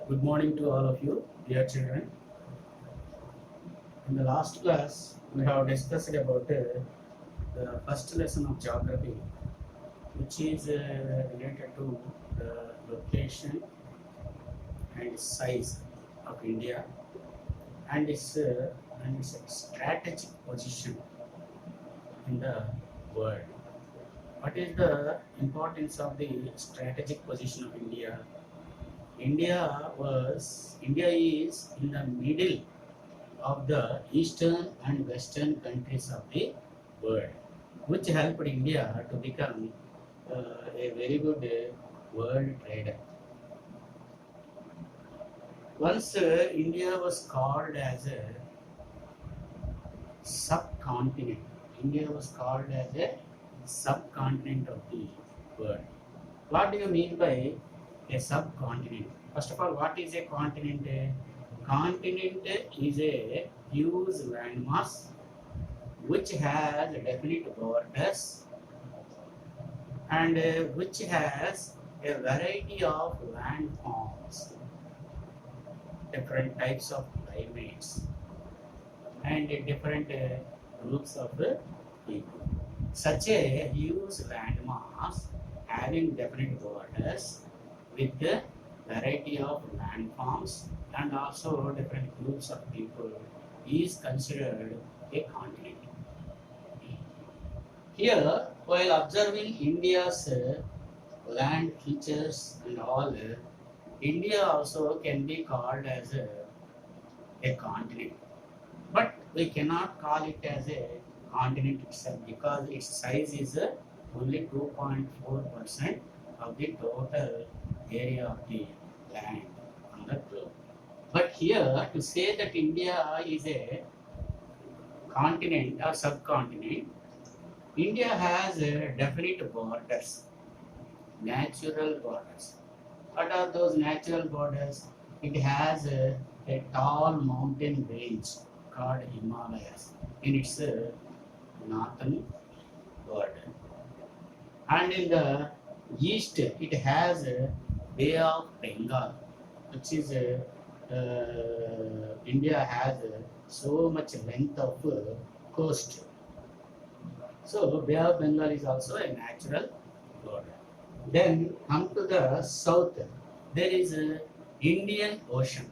Good morning to all of you, dear children. In the last class, we have discussed about the first lesson of geography, which is related to the location and size of India and its strategic position in the world. What is the importance of the strategic position of India? India is in the middle of the eastern and western countries of the world, which helped India to become a very good world trader. Once India was called as a subcontinent. India was called as a subcontinent of the world. What do you mean by a subcontinent? First of all, what is a continent? A continent is a huge landmass which has definite borders and which has a variety of landforms, different types of climates, and different groups of people. Such a huge landmass having definite borders with a variety of landforms and also different groups of people is considered a continent. Here, while observing India's land features and all, India also can be called as a continent. But we cannot call it as a continent itself because its size is only 2.4% of the total area of the land on the globe. But here, to say that India is a continent or subcontinent, India has definite borders, natural borders. What are those natural borders? It has a tall mountain range called Himalayas in its northern border. And in the east, it has a Bay of Bengal, which is India has so much length of coast. So Bay of Bengal is also a natural border. Then come to the south, there is a Indian Ocean.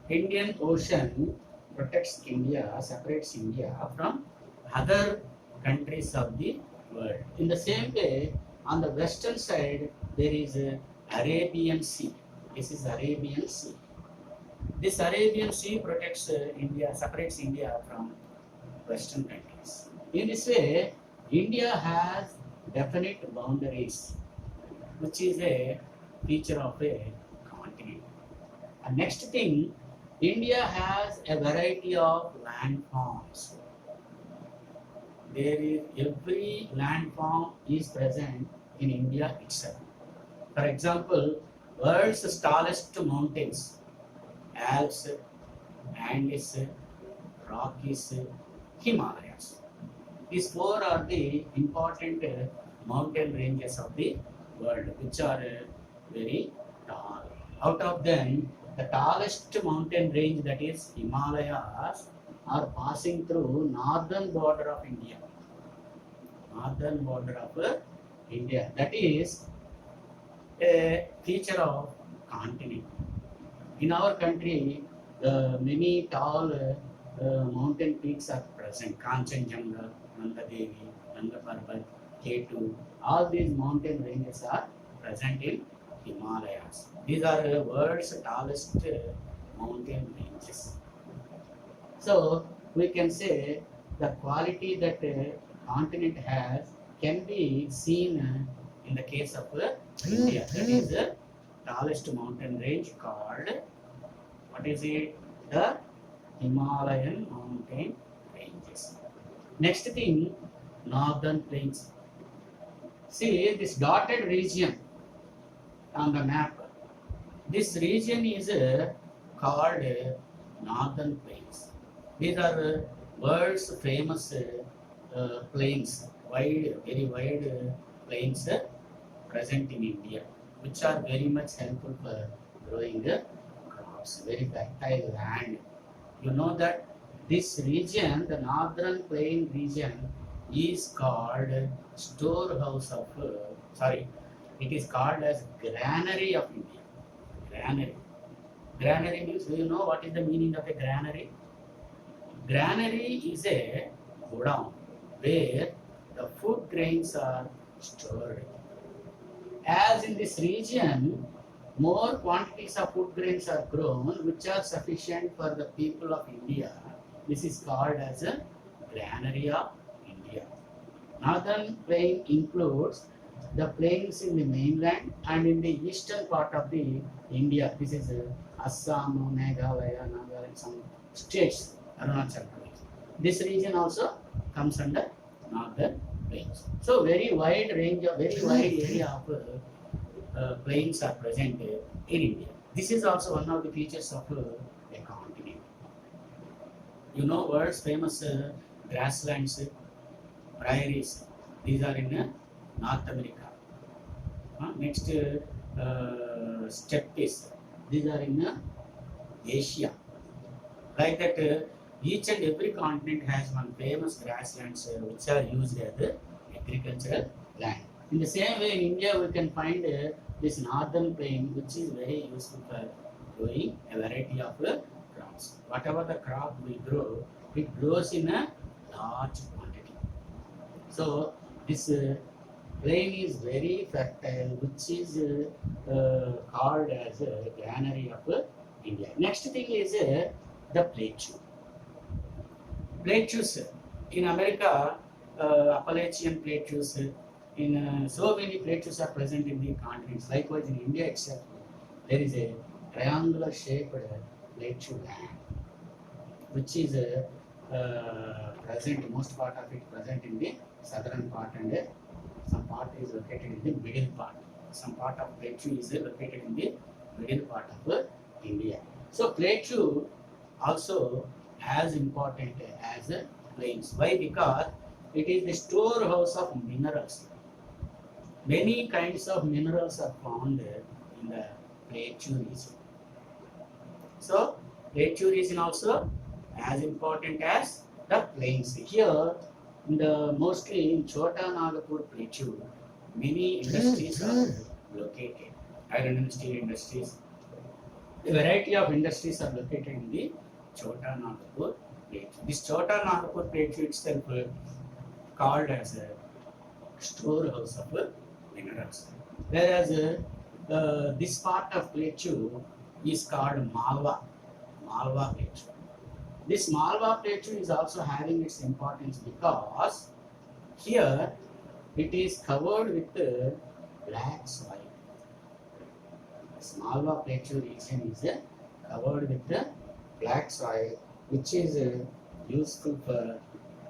Indian Ocean protects India, separates India from other countries of the world. In the same way, on the western side, there is a Arabian Sea. This is Arabian Sea. This Arabian Sea protects India, separates India from western countries. In this way, India has definite boundaries, which is a feature of a continent. And next thing, India has a variety of landforms. There is every landform is present in India itself. For example, world's tallest mountains, Alps, Andes, Rockies, Himalayas. These four are the important mountain ranges of the world, which are very tall. Out of them, the tallest mountain range, that is Himalayas, are passing through northern border of India. Northern border of India. That is a feature of continent. In our country, many tall mountain peaks are present. Kanchenjunga, Nanda Devi, Nanda Parbat, K2. All these mountain ranges are present in Himalayas. These are the world's tallest mountain ranges. So we can say the quality that a continent has can be seen in the case of India. That is the tallest mountain range called, what is it? The Himalayan mountain ranges. Next thing, northern plains. See this dotted region on the map. This region is called northern plains. These are world's famous plains, wide, very wide plains present in India. which are very much helpful for growing crops, very fertile land. You know that this region, the northern plain region, is called storehouse of, it is called as granary of India. Granary. Granary means, do you know what is the meaning of a granary? Granary is a godown where the food grains are stored. As in this region, more quantities of food grains are grown which are sufficient for the people of India. This is called as a granary of India. Northern plain includes the plains in the mainland and in the eastern part of the India. This is Assam, Meghalaya, Nagaland, some states, Arunachal Pradesh. This region also comes under northern plains. So very wide area of plains are present in India. This is also one of the features of a continent. You know world's famous grasslands, prairies. These are in North America. Next, steppes. These are in Asia. Like that, each and every continent has one famous grasslands which are used as agricultural land. In the same way, in India, we can find this northern plain, which is very useful for growing a variety of crops. Whatever the crop we grow, it grows in a large quantity. So, this plain is very fertile, which is called as a granary of India. Next thing is the plateau. Plateaus in America, Appalachian plateaus, in so many plateaus are present in the continents. Likewise, in India itself, there is a triangular shaped plateau land, which is present, most part of it present in the southern part, and some part is located in the middle part. Some part of plateau is located in the middle part of India. So plateau also as important as plains. Why? Because it is the storehouse of minerals. Many kinds of minerals are found in the plateau region. So plateau region also as important as the plains. Here, mostly in Chota Nagpur plateau, many industries are located. Iron and steel industries. A variety of industries are located in the Chota Nagpur plateau. This Chota Nagpur plateau itself called as a storehouse of minerals. Whereas this part of plateau is called Malwa plateau. This Malwa plateau is also having its importance because here it is covered with black soil. This Malwa plateau region is covered with black soil, which is useful for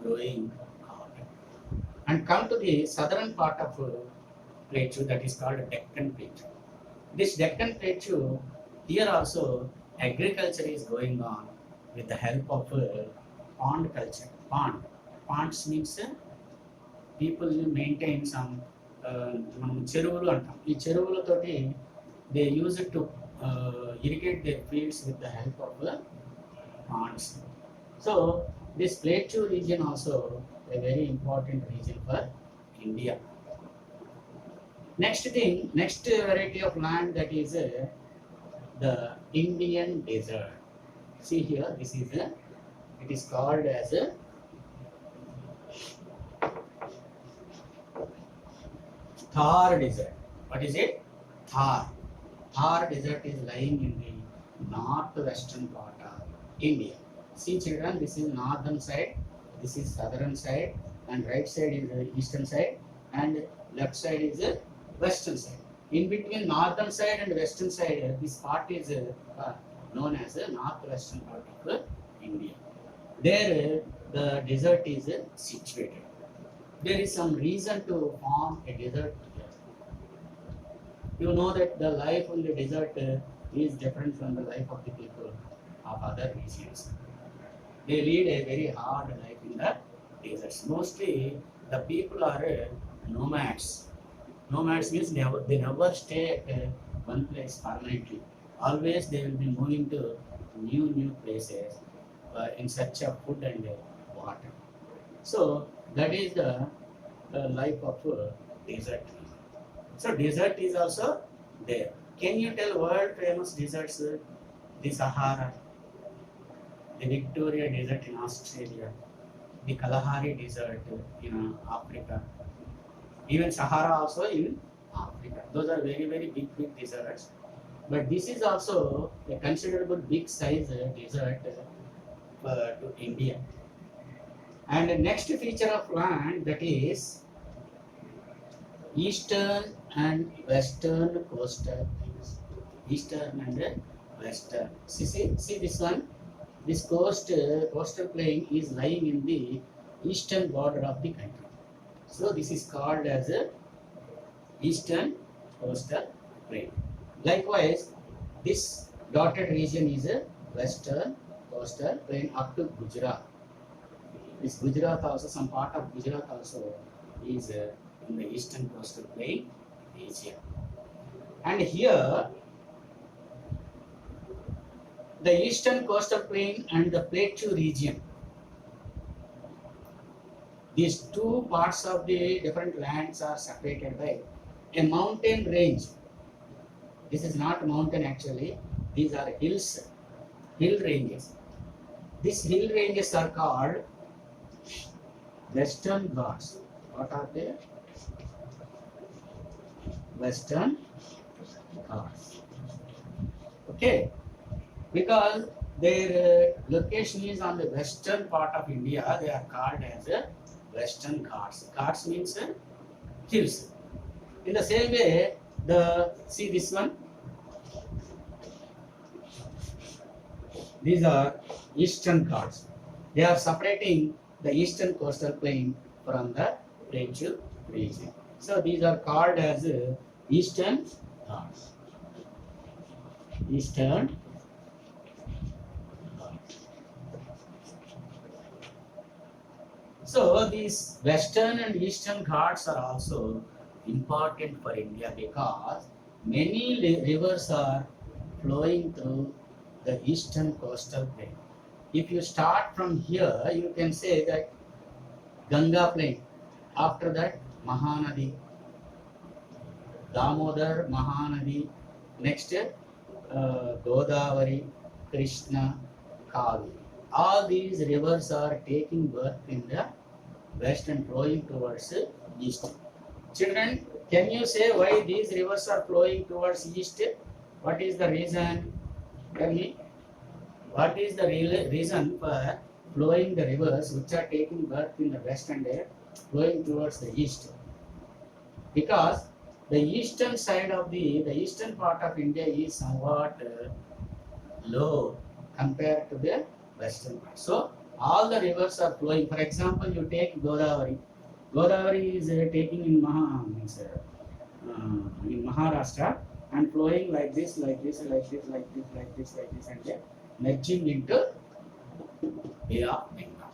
growing cotton. And come to the southern part of plateau, that is called Deccan Plateau. This Deccan Plateau, here also agriculture is going on with the help of pond culture. Ponds means people maintain some చెరువులు అంటాం. ఈ చెరువులతోటి they use it to irrigate their fields with the help of ponds. So this plateau region also a very important region for India. Next variety of land, that is the Indian desert. See here, this is it is called as a Thar desert. What is it? Thar. Thar desert is lying in the northwestern part of India. See children, this is northern side, this is southern side, and right side is the eastern side, and left side is the western side. In between northern side and western side, this part is known as the northwestern part of India. There the desert is situated. There is some reason to form a desert here. You know that the life in the desert is different from the life of the people of other regions. They lead a very hard life in the deserts. Mostly the people are nomads. Nomads means they never stay at one place permanently. Always they will be moving to new places in search of food and water. So that is the life of desert. So desert is also there. Can you tell world famous deserts? The Sahara, the Victoria Desert in Australia, the Kalahari Desert in Africa, even Sahara also in Africa. Those are very big deserts. But this is also a considerable big size desert to India. And the next feature of land, that is eastern and western coastal plains. Eastern and western. See this one. This coastal plain is lying in the eastern border of the country. So this is called as a eastern coastal plain. Likewise, this dotted region is a western coastal plain up to Gujarat. This Gujarat also, some part of Gujarat also is in the eastern coastal plain region. And here, the eastern coastal plain and the plateau region, these two parts of the different lands are separated by a mountain range. This is not mountain actually, these are hills, hill ranges. These hill ranges are called Western Ghats. What are they? Western Ghats. Okay, because their location is on the western part of India, they are called as Western Ghats. Ghats means hills. In the same way, see this one. These are Eastern Ghats. They are separating the eastern coastal plain from the plateau region. So these are called as Eastern Ghats. Eastern Ghats. So these Western and Eastern Ghats are also important for India because many rivers are flowing through the eastern coastal plain. If you start from here, you can say that Ganga plain. After that, Mahanadi, Damodar, Mahanadi. Next, Godavari, Krishna, Kaveri. All these rivers are taking birth in the west and flowing towards east. Children, can you say why these rivers are flowing towards east? What is the reason? Tell me. What is the reason for flowing the rivers which are taking birth in the west and flowing towards the east? Because the eastern side of the eastern part of India is somewhat low compared to the western part. So all the rivers are flowing. For example, you take Godavari. Godavari is taking in Maharashtra and flowing like this, and merging into Bay of Bengal.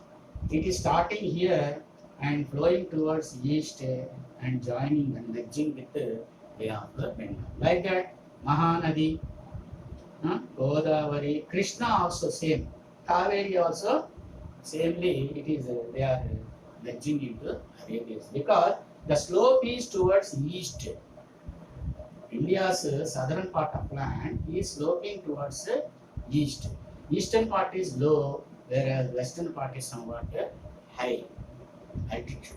It is starting here and flowing towards east and joining and merging with Bay of Bengal. Like that, Mahanadi, Godavari, Krishna also same. Kaveri also samely it is they are merging into Arabians because the slope is towards east. India's southern part of land is sloping towards east. Eastern part is low, whereas western part is somewhat high altitude.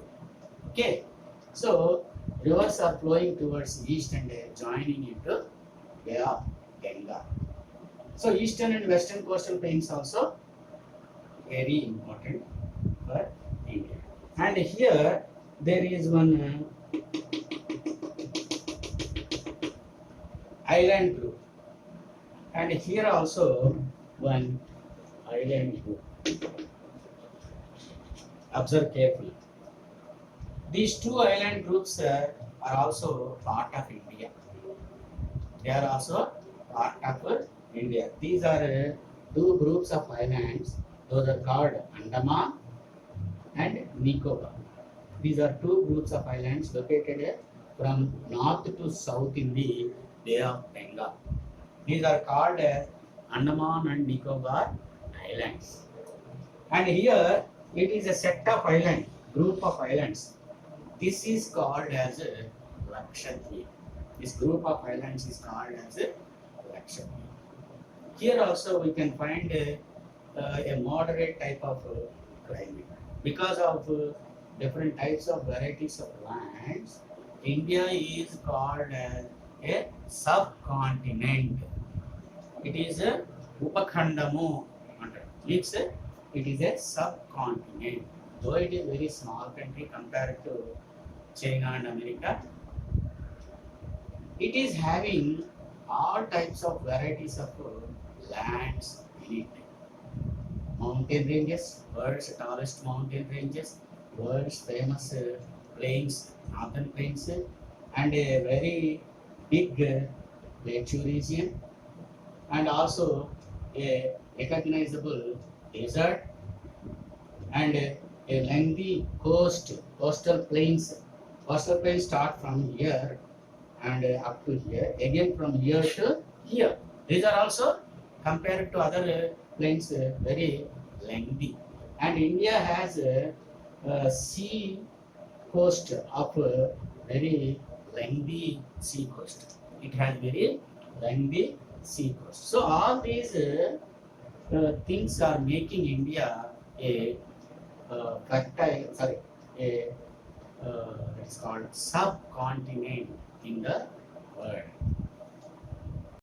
Okay, so rivers are flowing towards east and joining into Bay of Bengal. So eastern and western coastal plains also very important for India. And here there is one island group, and here also one island group. Observe carefully. These two island groups are also part of India. They are also part of India. These are two groups of islands. Those are called Andaman and Nicobar. These are two groups of islands located from north to south in the Bay of Bengal. These are called as Andaman and Nicobar Islands. And here it is a set of islands, group of islands. This is called as a Lakshadweep. This group of islands is called as a Lakshadweep. Here also we can find a moderate type of climate. Because of different types of varieties of lands, India is called as a subcontinent. It is a Upakhandamu. Means it is a subcontinent. Though it is very small country compared to China and America, it is having all types of varieties of lands in it. Mountain ranges, world's tallest mountain ranges, world's famous plains, northern plains, and a very big plateau region, and also a recognizable desert, and a lengthy coastal plains. Coastal plains start from here and up to here, again from here to here. These are also compared to other plains very lengthy. And India has a sea coast of a very lengthy sea coast. It has very lengthy sea coast. So all these things are making India a fertile, sorry, a it's called subcontinent in the world.